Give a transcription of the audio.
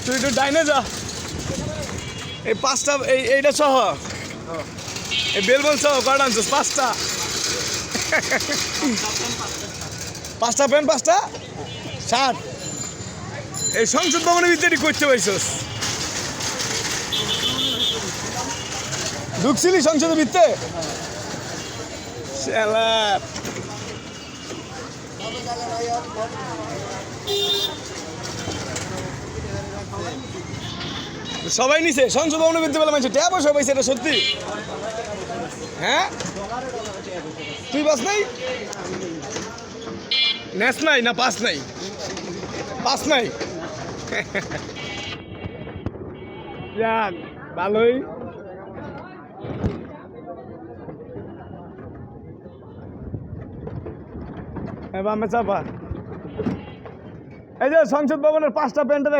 তুই একটু ডাইনে যা। এই পাঁচটা এইটা সহ এই বেলবল সহ কয়টা আনছিস? পাঁচটা। পাঁচটা প্যান্ট, পাঁচটা শার্ট। এই সংসদ ভবনের ভিতরে করতে পারছিস? ঢুকছিলি সংসদের ভিতরে? শালার। সবাই নিছে সংসদ ভবনের ভিতরে বলে মানছে ট্যাব সবাই, এটা সত্যি? হ্যাঁ, তুই বাস নাই? নেস নাই না পাস নাই? পাস নাই। যাক ভালোই। এবার চাপা। এই যে সংসদ ভবনের পাঁচটা প্যান্টের